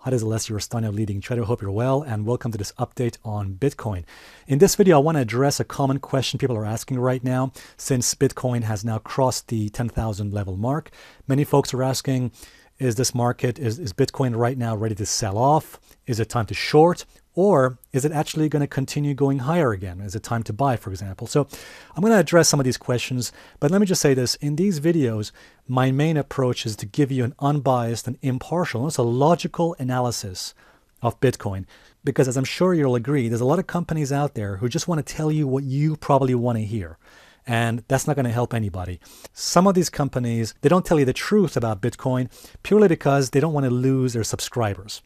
Hi, this is Alessio, Rastani, leading trader. Hope you're well, and welcome to this update on Bitcoin. In this video, I want to address a common question people are asking right now, since Bitcoin has now crossed the 10,000 level mark. Many folks are asking, is this market, is Bitcoin right now ready to sell off? Is it time to short? Or is it actually going to continue going higher again? Is it time to buy, for example? So I'm going to address some of these questions, but let me just say this. In these videos, my main approach is to give you an unbiased and impartial, it's a logical analysis of Bitcoin. Because as I'm sure you'll agree, there's a lot of companies out there who just want to tell you what you probably want to hear. And that's not going to help anybody. Some of these companies, they don't tell you the truth about Bitcoin purely because they don't want to lose their subscribers.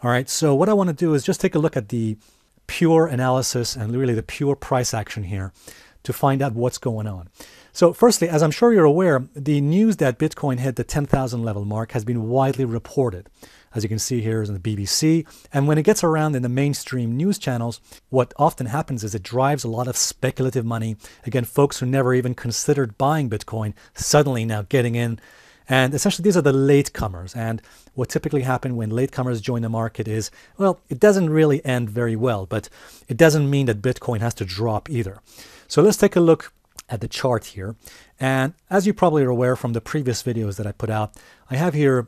All right, so what I want to do is just take a look at the pure analysis and really the pure price action here to find out what's going on. So firstly, as I'm sure you're aware, the news that Bitcoin hit the 10,000 level mark has been widely reported. As you can see here is on the BBC. And when it gets around in the mainstream news channels, what often happens is it drives a lot of speculative money. Again, folks who never even considered buying Bitcoin suddenly now getting in. And essentially, these are the latecomers. And what typically happens when latecomers join the market is, well, it doesn't really end very well, but it doesn't mean that Bitcoin has to drop either. So let's take a look at the chart here. And as you probably are aware from the previous videos that I put out, I have here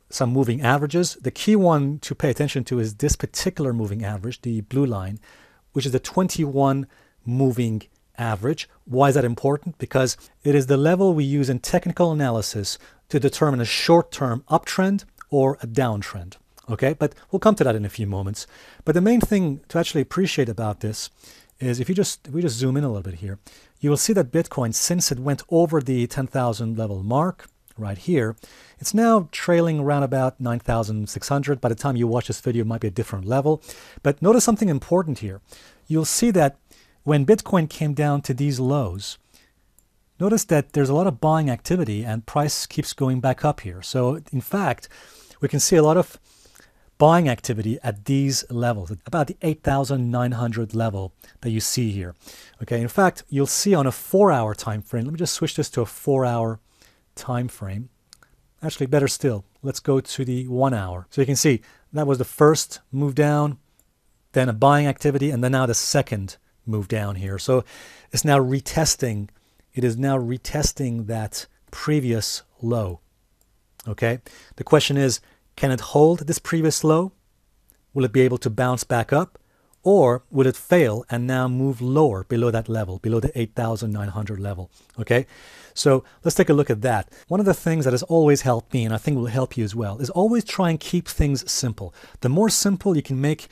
some moving averages. The key one to pay attention to is this particular moving average, the blue line, which is the 21 moving average. Why is that important? Because it is the level we use in technical analysis to determine a short-term uptrend or a downtrend. Okay, but we'll come to that in a few moments. But the main thing to actually appreciate about this is if we just zoom in a little bit here, you will see that Bitcoin, since it went over the 10,000 level mark right here, it's now trailing around about 9,600. By the time you watch this video, it might be a different level. But notice something important here. You'll see that when Bitcoin came down to these lows, notice that there's a lot of buying activity and price keeps going back up here. So in fact, we can see a lot of buying activity at these levels, about the 8,900 level that you see here. Okay, in fact, you'll see on a 4-hour time frame. Let me just switch this to a 4-hour time frame. Actually, better still, let's go to the 1 hour. So you can see that was the first move down, then a buying activity, and then now the second move down here. So it's now retesting. It is now retesting that previous low. Okay. The question is, can it hold this previous low? Will it be able to bounce back up? Or will it fail and now move lower below that level, below the 8,900 level? Okay, so let's take a look at that. One of the things that has always helped me, and I think will help you as well, is always try and keep things simple. The more simple you can make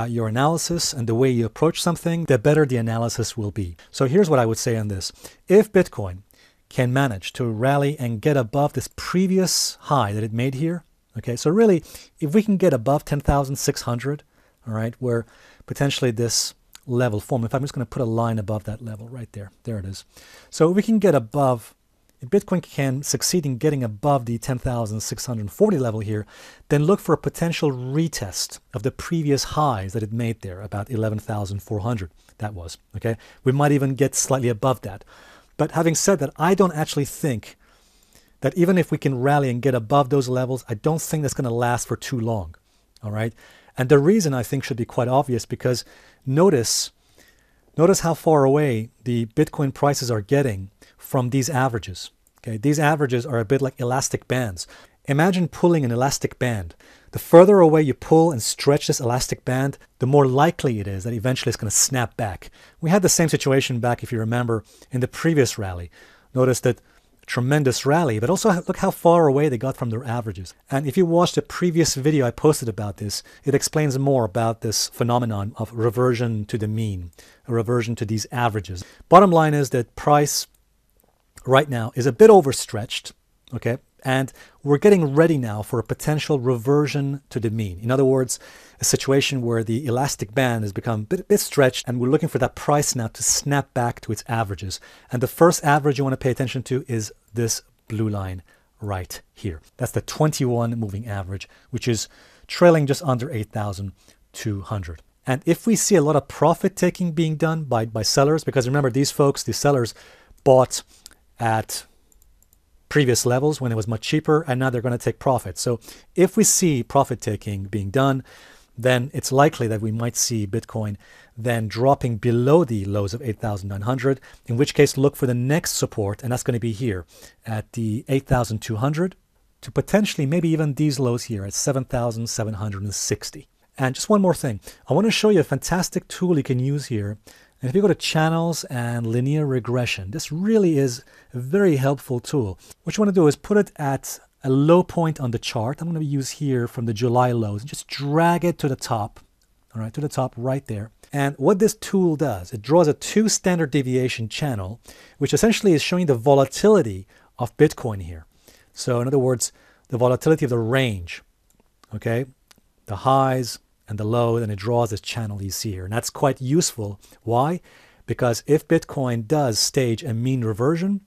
your analysis and the way you approach something, the better the analysis will be. So here's what I would say on this. If Bitcoin can manage to rally and get above this previous high that it made here, okay, so really, if we can get above 10,600, all right, where potentially this level form. In fact, I'm just going to put a line above that level right there. There it is. So we can get above, if Bitcoin can succeed in getting above the 10,640 level here, then look for a potential retest of the previous highs that it made there, about 11,400 that was. Okay, we might even get slightly above that. But having said that, I don't actually think that even if we can rally and get above those levels, I don't think that's going to last for too long. All right. And the reason I think should be quite obvious, because notice how far away the Bitcoin prices are getting from these averages. Okay, these averages are a bit like elastic bands. Imagine pulling an elastic band. The further away you pull and stretch this elastic band, the more likely it is that eventually it's going to snap back. We had the same situation back, if you remember, in the previous rally. Notice that tremendous rally, but also look how far away they got from their averages. And if you watched a previous video I posted about this, it explains more about this phenomenon of reversion to the mean, a reversion to these averages. Bottom line is that price right now is a bit overstretched, okay? And we're getting ready now for a potential reversion to the mean. In other words, a situation where the elastic band has become a bit stretched and we're looking for that price now to snap back to its averages. And the first average you want to pay attention to is this blue line right here. That's the 21 moving average, which is trailing just under 8,200. And if we see a lot of profit taking being done by sellers, because remember, these folks, these sellers bought at previous levels when it was much cheaper, and now they're going to take profit. So if we see profit taking being done, then it's likely that we might see Bitcoin then dropping below the lows of 8,900, in which case look for the next support, and that's going to be here at the 8,200 to potentially maybe even these lows here at 7,760. And just one more thing, I want to show you a fantastic tool you can use here. And if you go to channels and linear regression, this really is a very helpful tool. What you want to do is put it at a low point on the chart. I'm going to use here from the July lows and just drag it to the top, all right, to the top right there. And what this tool does, it draws a 2 standard deviation channel, which essentially is showing the volatility of Bitcoin here. So in other words, the volatility of the range, okay, the highs and the low, then it draws this channel you see here. And that's quite useful. Why? Because if Bitcoin does stage a mean reversion,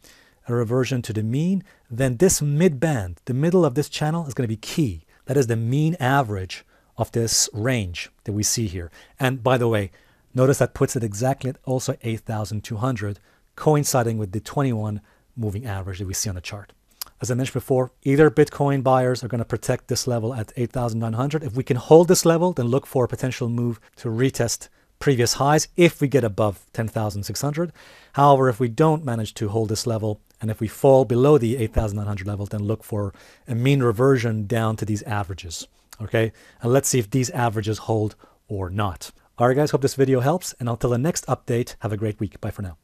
a reversion to the mean, then this mid-band, the middle of this channel, is going to be key. That is the mean average of this range that we see here. And by the way, notice that puts it exactly at also 8,200, coinciding with the 21 moving average that we see on the chart. As I mentioned before, either Bitcoin buyers are going to protect this level at 8,900. If we can hold this level, then look for a potential move to retest previous highs if we get above 10,600. However, if we don't manage to hold this level, and if we fall below the 8,900 level, then look for a mean reversion down to these averages. Okay, and let's see if these averages hold or not. All right, guys, hope this video helps. And until the next update, have a great week. Bye for now.